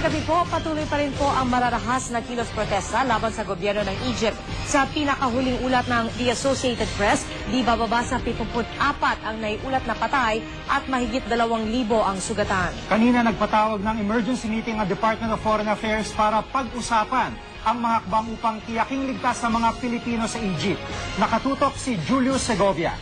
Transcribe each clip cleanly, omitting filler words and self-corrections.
gabi po, patuloy pa rin po ang mararahas na kilos protesta laban sa gobyerno ng Egypt. Sa pinakahuling ulat ng The Associated Press, di bababa sa 74 ang naiulat na patay at mahigit 2,000 ang sugatan. Kanina nagpatawag ng emergency meeting ang Department of Foreign Affairs para pag-usapan ang mga hakbang upang tiyaking ligtas sa mga Pilipino sa Egypt. Nakatutok si Julius Segovia.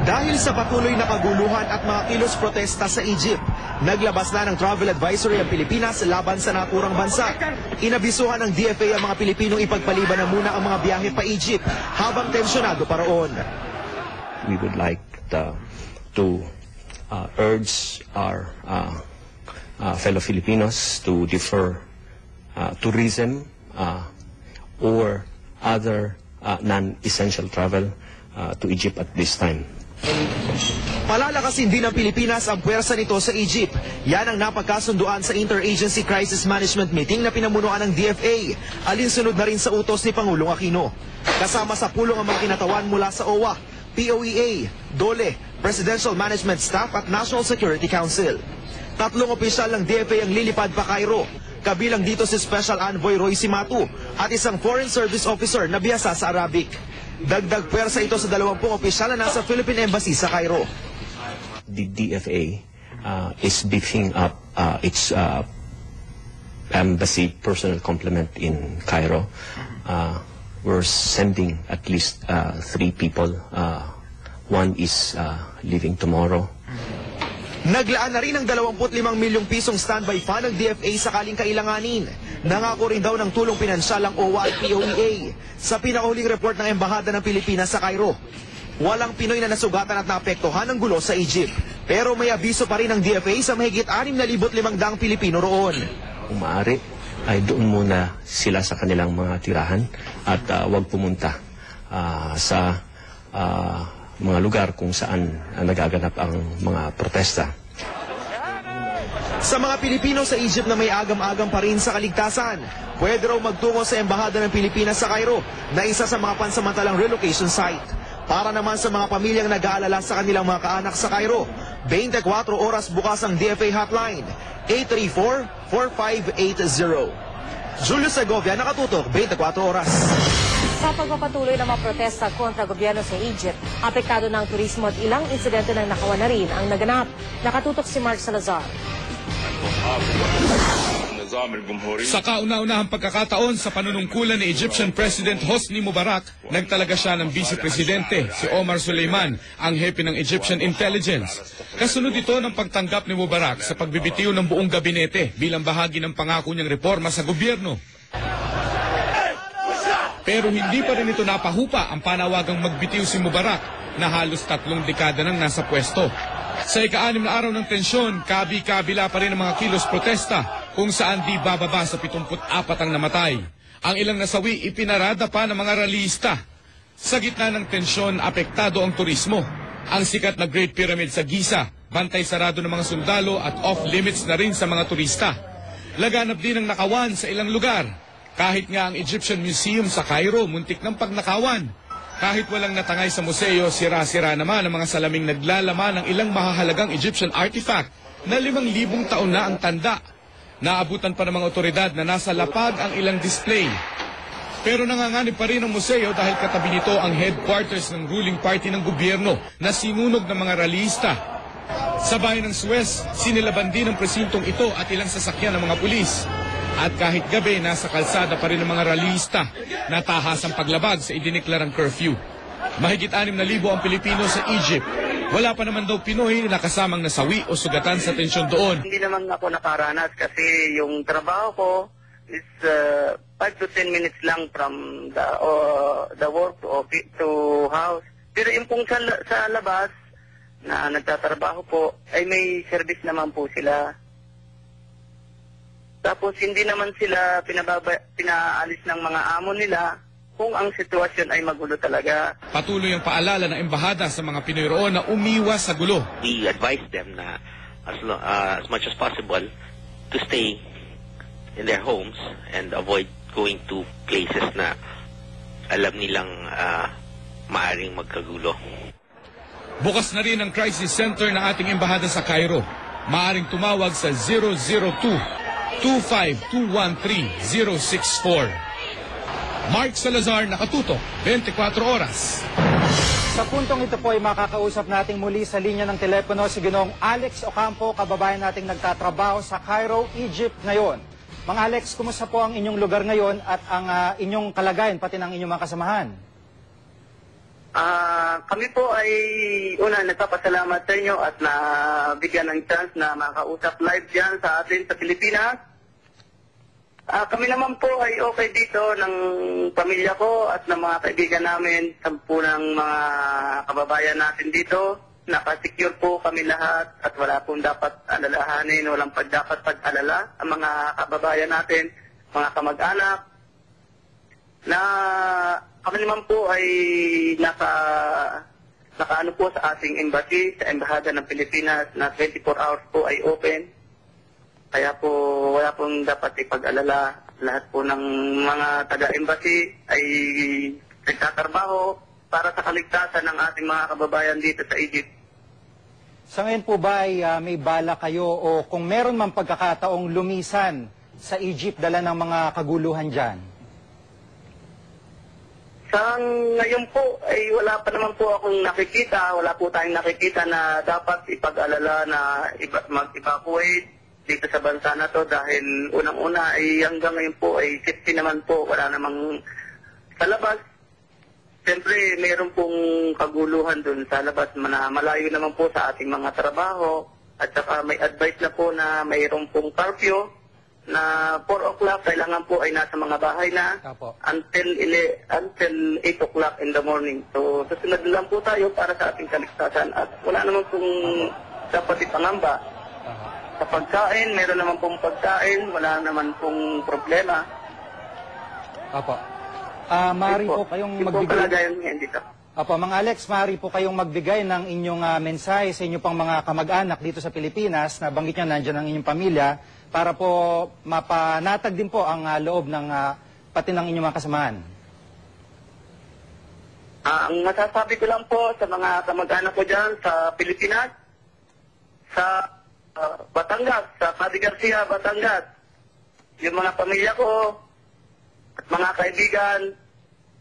Dahil sa patuloy na kaguluhan at mga kilos protesta sa Egypt, naglabas na ng travel advisory ang Pilipinas laban sa naturang bansa. Inabisuhan ng DFA ang mga Pilipinong ipagpaliban na muna ang mga biyahe pa Egypt habang tensyonado pa roon. We would like to urge our fellow Filipinos to defer tourism or other non-essential travel to Egypt at this time. Palalakasin din ng Pilipinas ang puwersa nito sa Egypt. Yan ang napagkasunduan sa Interagency Crisis Management Meeting na pinamunuan ng DFA. Alinsunod na rin sa utos ni Pangulong Aquino. Kasama sa pulong ang mga kinatawan mula sa OWA, POEA, DOLE, Presidential Management Staff at National Security Council. 3 opisyal ng DFA ang lilipad pa Cairo. Kabilang dito si Special Envoy Roy Cimatu at isang Foreign Service Officer na bihasa sa Arabic. Dagdag pwersa ito sa 20 opisyal na nasa Philippine Embassy sa Cairo. The DFA is beefing up its embassy personnel complement in Cairo. We're sending at least 3 people. One is leaving tomorrow. Naglaan na rin ng 25 milyong pisong standby fund ng DFA sakaling kailanganin. Nangako rin daw ng tulong pinansyal ang OWA at POEA sa pinakahuling report ng Embahada ng Pilipinas sa Cairo. Walang Pinoy na nasugatan at naapektuhan ng gulo sa Egypt. Pero may abiso pa rin ng DFA sa mahigit 6,500 Pilipino roon. Kung maaari, ay doon muna sila sa kanilang mga tirahan at huwag pumunta sa mga lugar kung saan nagaganap ang mga protesta. Sa mga Pilipino sa Egypt na may agam-agam pa rin sa kaligtasan, pwede raw magtungo sa Embahada ng Pilipinas sa Cairo na isa sa mga pansamantalang relocation site. Para naman sa mga pamilyang nag-aalala sa kanilang mga kaanak sa Cairo, 24 oras bukas ang DFA hotline, 834-4580. Julio Segovia, nakatutok, 24 oras. Sa pagpapatuloy ng mga protesta kontra gobyerno sa Egypt, apektado ng turismo at ilang insidente ng nakawan na rin ang naganap. Nakatutok si Mark Salazar. Sa kauna-unahang pagkakataon sa panunungkulan ni Egyptian President Hosni Mubarak, nagtalaga siya ng Vice Presidente, si Omar Suleiman, ang hepe ng Egyptian Intelligence. Kasunod ito ng pagtanggap ni Mubarak sa pagbibitiw ng buong gabinete bilang bahagi ng pangako niyang reforma sa gobyerno. Pero hindi pa rin ito napahupa ang panawagang magbitiw si Mubarak na halos 3 dekada nang nasa pwesto. Sa ika-6 na araw ng tensyon, kabi-kabila pa rin ang mga kilos protesta kung saan di bababa sa 74 ang namatay. Ang ilang nasawi ipinarada pa ng mga rallyista. Sa gitna ng tensyon, apektado ang turismo. Ang sikat na Great Pyramid sa Giza, bantay sarado ng mga sundalo at off-limits na rin sa mga turista. Laganap din ang nakawan sa ilang lugar. Kahit nga ang Egyptian Museum sa Cairo, muntik ng pagnakawan. Kahit walang natangay sa museo, sira-sira naman ang mga salaming naglalaman ng ilang mahahalagang Egyptian artifact na 5,000 taon na ang tanda. Naabutan pa ng mga otoridad na nasa lapag ang ilang display. Pero nanganganib pa rin ang museo dahil katabi nito ang headquarters ng ruling party ng gobyerno na sinunog ng mga rallyista. Sa bayan ng Suez, sinilaban din ang presintong ito at ilang sasakyan ng mga pulis. At kahit gabi, nasa kalsada pa rin ang mga rallyista na tahas ang paglabag sa idineklarang curfew. Mahigit 6,000 ang Pilipino sa Egypt. Wala pa naman daw Pinoy na kasamang nasawi o sugatan sa tensyon doon. Hindi naman ako nakaranas kasi yung trabaho ko is 5 to 10 minutes lang from the work to house. Pero yung pong sa labas na nagtatrabaho po, ay may service naman po sila. Tapos hindi naman sila pinaalis ng mga amo nila kung ang sitwasyon ay magulo talaga. Patuloy ang paalala ng embahada sa mga Pinoy roon na umiwas sa gulo. We advise them na as much as possible to stay in their homes and avoid going to places na alam nilang maaring magkagulo. Bukas na rin ang crisis center ng ating embahada sa Cairo. Maaring tumawag sa 002-25213-064. Mark Salazar, nakatutok, 24 oras. Sa puntong ito po ay makakausap nating muli sa linya ng telepono si Ginoong Alex Ocampo, kababayan nating nagtatrabaho sa Cairo, Egypt ngayon. Mga Alex, kumusta po ang inyong lugar ngayon at ang inyong kalagayan, pati ng inyong mga kasamahan? Kami po ay nagpapasalamat sa inyo at nabigyan ng chance na makausap live dyan sa atin sa Pilipinas. Kami naman po ay okay dito ng pamilya ko at ng mga kaibigan namin, 10 ng mga kababayan natin dito. Nakasecure po kami lahat at wala pong dapat alalahanin, walang dapat pag-alala ang mga kababayan natin, mga kamag-anak. Na kami naman po ay nakaano po sa ating embassy, sa Embahada ng Pilipinas na 24 hours po ay open. Kaya po wala pong dapat ipag-alala. Lahat po ng mga taga-embassy ay nagtatrabaho para sa kaligtasan ng ating mga kababayan dito sa Egypt. Sa ngayon po ba ay may bala kayo o kung meron man pagkakataong lumisan sa Egypt dala ng mga kaguluhan dyan? Sa ngayon po ay wala pa naman po akong nakikita, wala po tayong nakikita na dapat ipag-alala na mag-evacuate dito sa bansa na to dahil unang-una ay hanggang ngayon po ay safety naman po, wala namang sa labas. Siyempre mayroon pong kaguluhan dun sa labas, malayo naman po sa ating mga trabaho at saka may advice na po na mayroon pong curfew na 4 o'clock kailangan po ay nasa mga bahay na until 8 o'clock in the morning. So susunod lang po tayo para sa ating kaligtasan at wala naman pong dapat ipangamba. Sa pagkain, meron naman pong pagkain, wala naman pong problema. Apo. Maaari po kayong magbigay... Apo, mga Alex, maaari po kayong magbigay ng inyong mensahe sa inyong pang mga kamag-anak dito sa Pilipinas, na banggit nyo nandiyan ang inyong pamilya, para po mapanatag din po ang loob ng pati ng inyong mga kasamahan. Ang masasabi ko lang po sa mga kamag-anak ko dyan sa Pilipinas, sa Batangas, sa Padre Garcia, Batangas, yung mga pamilya ko at mga kaibigan,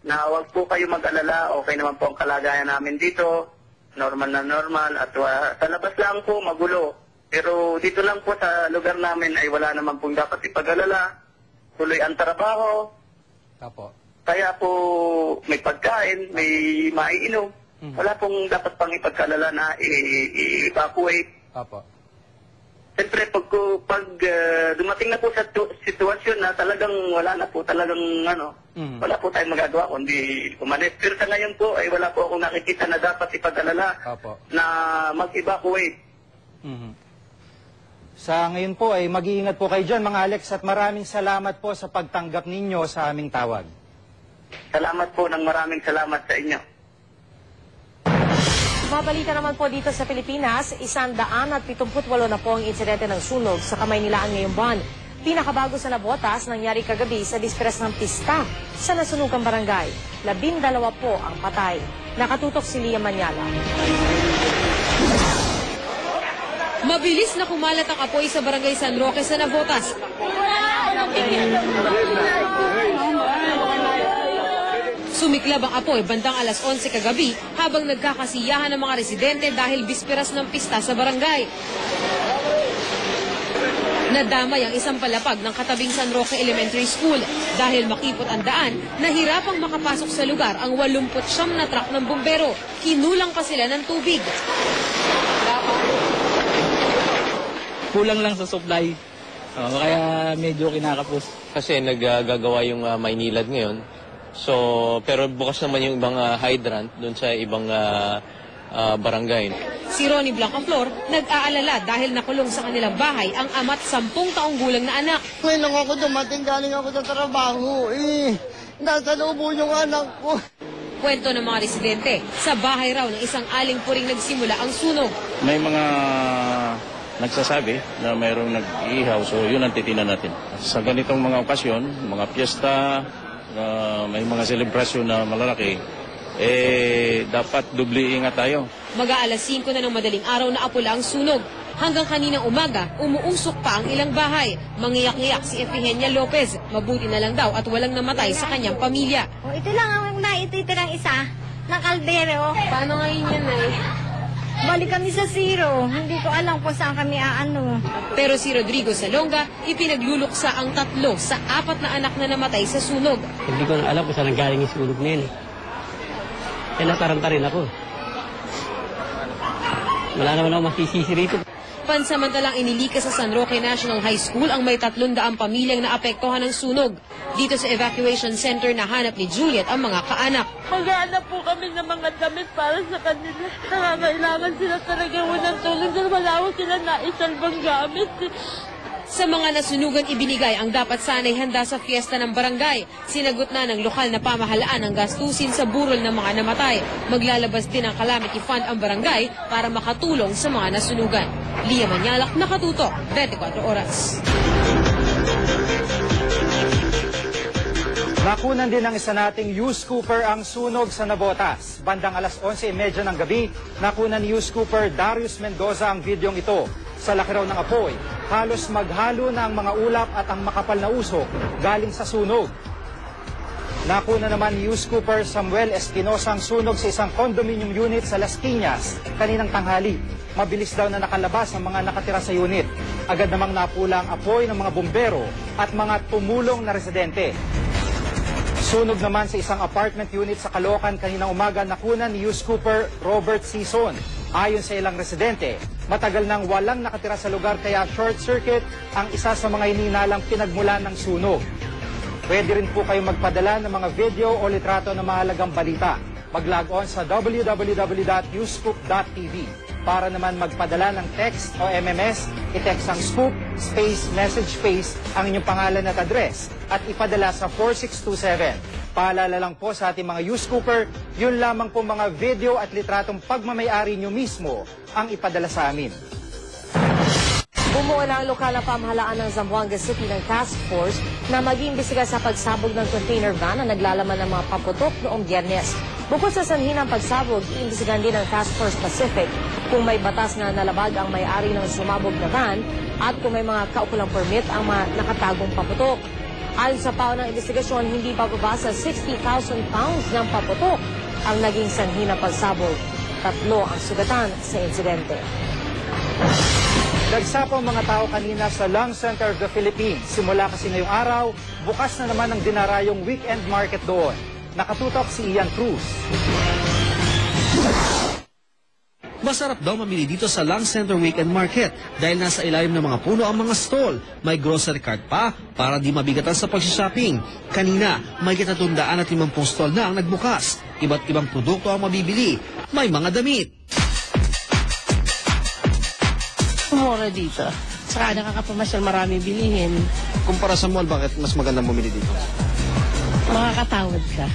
na huwag po kayo mag-alala, okay naman po ang kalagayan namin dito, normal na normal, at sa labas lang po magulo. Pero dito lang po sa lugar namin ay wala naman pong dapat ipag-alala, tuloy ang trabaho. Apo. Kaya po may pagkain, may maiinom, wala pong dapat pang ipag-alala na i-evacuate. Apo. Siyempre, pag dumating na po sa sitwasyon na talagang wala na po talagang wala po tayong magagawa kundi umalis. Pero sa ngayon po ay wala po akong nakikita na dapat ipag-alala na mag-evacuate. Sa ngayon po ay mag-iingat po kayo dyan, mga Alex, at maraming salamat po sa pagtanggap ninyo sa aming tawag. Salamat po ng maraming salamat sa inyo. Mabalita naman po dito sa Pilipinas, 178 na po ang insidente ng sunog sa Kamaynilaan ngayong buwan. Pinakabago sa nabotas, nangyari kagabi sa disperas ng pista sa nasunugang barangay. 12 po ang patay. Nakatutok si Lia Manyala. Mabilis na kumalat ang apoy sa barangay San Roque sa Navotas. Sumiklab ang apoy bandang alas 11 kagabi habang nagkakasiyahan ng mga residente dahil bisperas ng pista sa barangay. Nadamay ang isang palapag ng katabing San Roque Elementary School. Dahil makipot ang daan, nahirapang makapasok sa lugar ang 89 na truck ng bumbero. Kinulang pa sila ng tubig. Kulang lang sa supply, kaya medyo kinakapos. Kasi naggagawa yung Maynilad ngayon. So, pero bukas naman yung ibang hydrant doon sa ibang barangay. Si Ronnie Blancaflor nag-aalala dahil nakulong sa kanilang bahay ang ama't 10 taong gulang na anak. Ngayon lang ako dumating, galing ako sa trabaho. Nasa loob yung anak ko. Kwento ng mga residente, sa bahay raw ng isang aling puring nagsimula ang sunog. May mga nagsasabi na mayroong nag-iihaw, so yun ang titinan natin. Sa ganitong mga okasyon, mga piyesta, may mga selebrasyon na malalaki, dapat dubli ingat tayo. Mag-aalas 5 na ng madaling araw na apula ang sunog. Hanggang kaninang umaga, umuusok pa ang ilang bahay. Mangiyak-iyak si Efigenia Lopez. Mabuti na lang daw at walang namatay sa kanyang pamilya. Ito lang ang naitirang isa ng kaldero. Paano ngayon yan, Nay? Balik kami sa zero. Hindi ko alam kung saan kami aano. Pero si Rodrigo Salonga, ipinagluluksa ang 3 sa 4 na anak na namatay sa sunog. Hindi ko na alam kung saan galing yung sunog na yun. Kaya nataranta rin ako. Wala naman ako masisisi rito. Pansamantalang inilikas sa San Roque National High School ang may 300 pamilyang naapektuhan ng sunog. Dito sa evacuation center nahanap ni Juliet ang mga kaanak. Maghahanap po kami ng mga damit para sa kanila. Nangangailangan sila talaga ng tulong dahil wala ko sila naisalbang gamit. Sa mga nasunugan ibinigay ang dapat sanay handa sa fiesta ng barangay. Sinagot na ng lokal na pamahalaan ang gastusin sa burol ng mga namatay. Maglalabas din ng calamity fund ang barangay para makatulong sa mga nasunugan. Lia Manyalak, Nakatutok, 24 Oras. Nakunan din ng isa nating News Cooper ang sunog sa Navotas. Bandang alas 11:30 ng gabi, nakunan ni News Cooper Darius Mendoza ang videong ito. Sa laki raw ng apoy, halos maghalo na ang mga ulap at ang makapal na usok galing sa sunog. Nakuna naman ni News Cooper Samuel Espinosa ang sunog sa isang condominium unit sa Las Piñas kaninang tanghali. Mabilis daw na nakalabas ang mga nakatira sa unit. Agad namang napula ang apoy ng mga bumbero at mga tumulong na residente. Sunog naman sa isang apartment unit sa Caloocan kaninang umaga, nakunan ni News Cooper Robert Sison. Ayon sa ilang residente, matagal nang walang nakatira sa lugar kaya short circuit ang isa sa mga hinihinalang pinagmulan ng sunog. Pwede rin po kayong magpadala ng mga video o litrato na mahalagang balita. Mag-log on sa www.newscoop.tv. Para naman magpadala ng text o MMS, i-text ang scoop, space, message space, ang inyong pangalan at address at ipadala sa 4627. Paalala lang po sa ating mga News Cooper, yun lamang po mga video at litratong pagmamayari nyo mismo ang ipadala sa amin. Bumuo na ang lokal na pamahalaan ng Zamboanga City ng task force na mag-iimbestiga sa pagsabog ng container van na naglalaman ng mga paputok noong Biyernes. Bukod sa sanhi ng pagsabog, iimbestigan din ng Task Force Pacific kung may batas na nalabag ang may-ari ng sumabog na van at kung may mga kaukulang permit ang mga nakatagong paputok. Ayon sa pao ng investigasyon, hindi bababa sa 60,000 pounds ng paputok ang naging sanhi ng pagsabog. 3 ang sugatan sa insidente. Nagsapaw mga tao kanina sa Lung Center of the Philippines. Simula kasi ngayong araw, bukas na naman ang dinarayong weekend market doon. Nakatutok si Ian Cruz. Masarap daw mamili dito sa Lung Center Weekend Market dahil nasa ilalim ng mga puno ang mga stall. May grocery cart pa para di mabigatan sa pagsishopping. Kanina, may 350 stall na ang nagbukas. Iba't ibang produkto ang mabibili. May mga damit. Mura dito. Saka nakakapamasyal, marami bilihin. Kumpara sa mall, bakit mas magandang bumili dito? Makakatawad ka.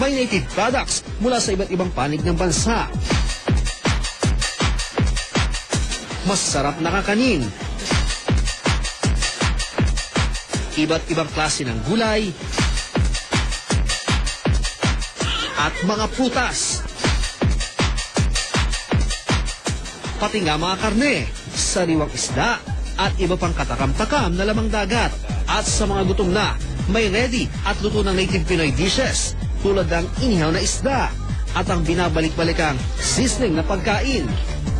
May native products mula sa iba't ibang panig ng bansa. Masarap na kakanin. Iba't ibang klase ng gulay. At mga prutas. Pati nga mga karne, sariwang isda, at iba pang katakam-takam na lamang dagat. At sa mga gutom na, may ready at luto ng native Pinoy dishes tulad ng inihaw na isda at ang binabalik-balikang sizzling na pagkain.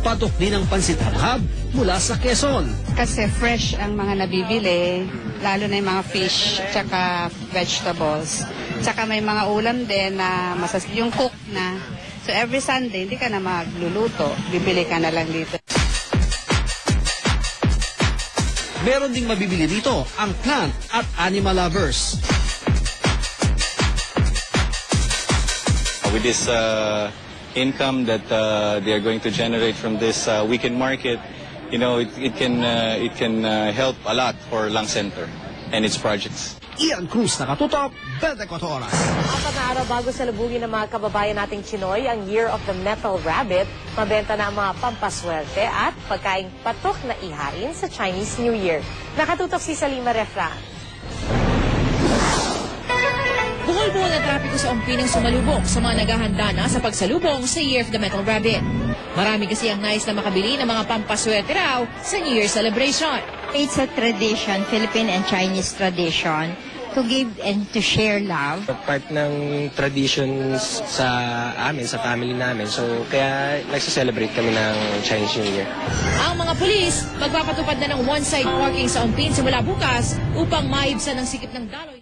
Patok din ang pansit habhab mula sa Quezon. Kasi fresh ang mga nabibili, lalo na yung mga fish tsaka vegetables. Tsaka may mga ulam din na yung cook na. So every Sunday, hindi ka na magluluto, bibili ka na lang dito. Meron ding mabibili dito ang plant at animal lovers. With this income that they are going to generate from this weekend market, you know, it can help a lot for Lung Center and its projects. Ian Cruz, Nakatutok, 24 Oras. 4 na araw bago salubungin ng mga kababayan nating Chinoy ang Year of the Metal Rabbit, mabenta na ang mga pampaswerte at pagkaing patok na ihain sa Chinese New Year. Nakatutok si Salima Refran. Buhay Libo na trapiko sa Ompin ang sumalubong sa mga naghahanda na sa pagsalubong sa Year of the Metal Rabbit. Marami kasi ang nais na makabili ng mga pampaswerte raw sa New Year celebration. It's a tradition, Philippine and Chinese tradition, to give and to share love. Part ng traditions sa amin, sa family namin. So, kaya nagsa-celebrate kami ng Chinese New Year. Ang mga pulis, magpapatupad na ng one-side parking sa Ompin simula bukas upang maibsan ang sikip ng daloy.